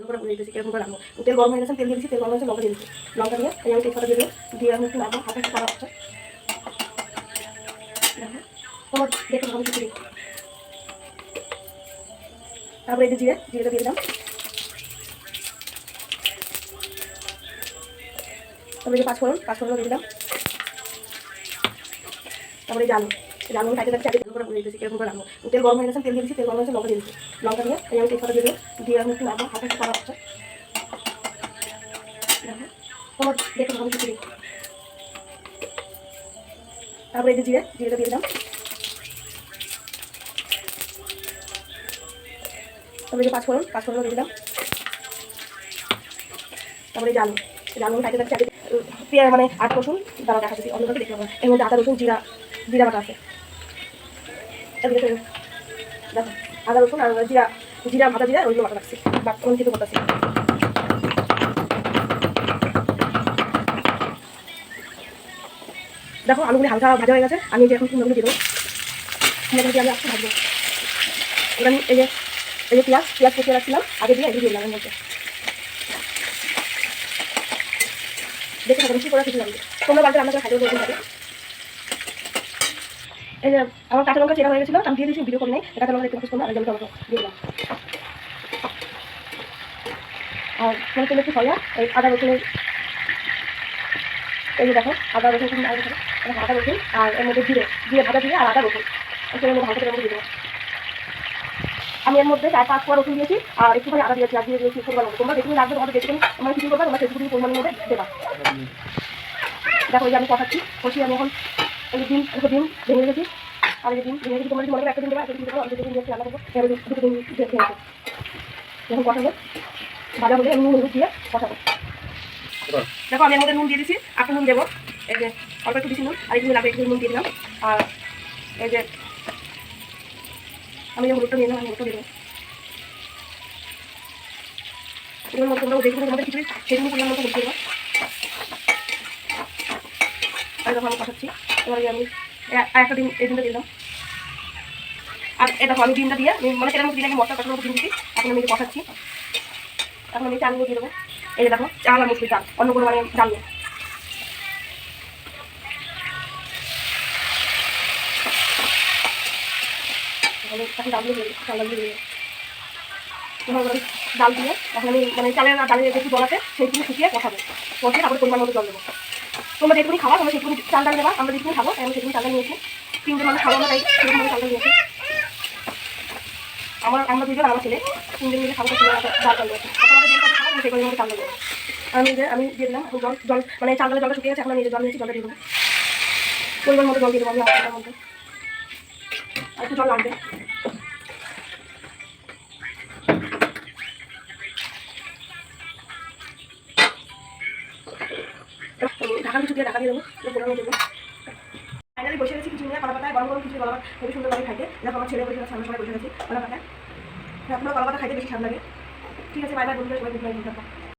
করে বলে দিতেছি কিরকম করে রাখবো। তেল গরম হয়ে গেছে, তেল দিয়ে দিচ্ছি, তেল গরম হয়েছে, লঙ্কা দিয়ে দিচ্ছি, লঙ্কা দিয়ে এই আমি তেজপাতা দিয়ে দিয়ে আমি একটু নাড়বো, হালকা একটু কালার হচ্ছে। দেখো তোমার দেখে ভালো কিছু দিই। তারপরে এই যে জিরেটা দিয়ে দিলাম। তারপরে যে পাঁচফোড়ন দিয়ে দিলাম। তারপরে এই যে আলু কাটে কাটে করে বলে দিতেছি কিরকম করে রাখবো। তেল গরম হয়ে গেছে, তেল দিয়ে দিচ্ছি, তেল গরম হয়েছে, লঙ্কা দিয়ে দিচ্ছি, লঙ্কা দিয়ে এই আমি তেজপাতা দিয়ে আমি একটু নাড়বো, হালকা একটু কালার হচ্ছে। দেখো তোমার দেখে ভালো কিছু দিই। তারপরে এই যে জিরেটা দিয়ে দিলাম। তারপরে যে পাঁচফোড়ন দিয়ে দিলাম। তারপরে যে আলু কাটে কাটে পেঁয়াজ মানে আদা রসুন দাঁড়া দেখা যাচ্ছে অন্যটাকে দেখতে পাবো। এর মধ্যে আদা রসুন জিরা বাটা আছে। দেখো আদা রসুন আর ভাজা জিরা ওইগুলো বাটা রাখছি, কিছু করতেছি। দেখো আলুগুলি হালকা ভাজা হয়ে গেছে, আমি যে এখন সুন্দরগুলো দিয়ে দেবো। আমি আজকে ভাজবো। এবার আমি এই যে পেঁয়াজ কষিয়ে রাখছিলাম আগে দিয়ে এগুলো দিয়ে দিলাম। এর মধ্যে দেখে থাকো বেশি করে কিছু লাগবে। তোমরা বাড়িতে রান্না করে খাইলেও দেখতে থাকে। এই যে আমার কাঁচা লঙ্কা চেরা হয়ে গেছিলো, আমি দিয়ে দিয়েছি, ভিডিও করে নেই। কাঁচা লঙ্কা দেখতে পাচ্ছি তোমরা, আর আমি টমেটো দিয়ে দিলাম। আর মানে তেল একটু সয়া এই আদা রসুনের এই যে দেখো আদা রসুন আর এর মধ্যে জিরে ভাজা দিয়ে আর আদা রসুন তেলের মধ্যে ভালো করে দিয়ে দেবো। আমি এর মধ্যে 4-5 কোয়া রসুন দিয়েছি আর একটুখানি আদা দিয়েছি, আর দিয়ে দিয়েছি পরিমাণ মতো। তোমরা যেটুকু লাগবে তোমাদের যেটুকু আমার কিছু করবা, তোমরা সেটুকু পরিমাণের মধ্যে দেবা। দেখো এই যে আমি কষিয়ে আমি এখন এই ডিম ভেঙে রেখেছি, আর এই ডিম ভেঙে রেখেছি। তোমরা যদি মনে করো একটা ডিম দেবা, একটা ডিম দেবো, আমি দুটো ডিম দিয়ে রান্না করবো। এবার দুটো ডিম ভেঙেছি যখন কষাবো ভাজা হলে আমি নুন হলুদ দিয়ে কষাবো। দেখো আমি এর মধ্যে নুন দিয়ে দিচ্ছি, আপনি নুন দেবো। এই যে অল্প একটু বেশি নুন আর একটু লাগবে, একটু নুন দিয়ে দিলাম। আর এই যে আমি হলুদটা নিয়ে নিলাম, আমি হলুদটা দিয়ে দেবো। এগুলোর মধ্যে তোমরা যেগুলো তোমাদের খিচুড়ি সেগুলো পরিমাণ মতো হলুদ দেবো। আর যখন আমি কষাচ্ছি এবার আমি একটা ডিম এই ডিমটা দিয়ে দিলাম। আর এটা আমি ডিমটা দিয়ে মানে তেলের মধ্যে দিয়ে আমি মশলা কষানোর মতো ডিম দিচ্ছি। এখন আমি কষাচ্ছি, এখন আমি চালগুলো দিয়ে দেবো। এই যে দেখো চাল আর মুসুরির ডাল, অন্য কোনো মানে ডাল নেই। এখন ডালগুলো দিয়ে ডাল দিয়ে এখন আমি মানে চালের আর ডালের যেটুকু জল আছে সেইটুকু শুকিয়ে কষাবো, কষিয়ে তারপরে পরিমাণ মতো জল দেবো। তোমরা যেটুকুনি খাওয়া তোমরা সেটুকুনি চাল ডাল দেবা, আমরা যেটুকুনি খাবো আমি সেটুকুনি চাল ডাল নিয়েছি। 3 জন মানুষ খাবো আমরা, তাই সেরকমভাবে চাল ডাল নিয়েছি। আমরা 2 জন আমার ছেলে 3 জন মিলে খাবো, ডাল নিয়েছি। তোমাদের যেটা খাবো আমি সেই পরিমাণে চাল ডাল দেবো। আমি দিয়ে দিলাম। এখন জল মানে চাল ডালের জলটা শুকিয়ে গেছে, এখন আমি জল নিয়েছি, জলটা দিয়ে দেবো। পরিমাণ মতো জল দিয়ে দেবো আমি আপনার মধ্যে, আর একটু জল লাগবে। ঢাকা কিছু দিয়ে ঢাকা দিয়ে দেবো, পোড়ানো দেবো। ফাইনালি বসে গেছি কিছু নিয়ে কলা পাতায়, গরম কিছু কলা পাতা খুবই সুন্দর লাগে খাইতে। দেখো আমার ছেলে বসে গেছে, আমরা সবাই বসে গেছি কলা পাতায়। আপনারা কলা পাতা খাইতে বেশি স্বাদ লাগে। ঠিক আছে, বাই বাই বন্ধুরা, সবাই গুড নাইট।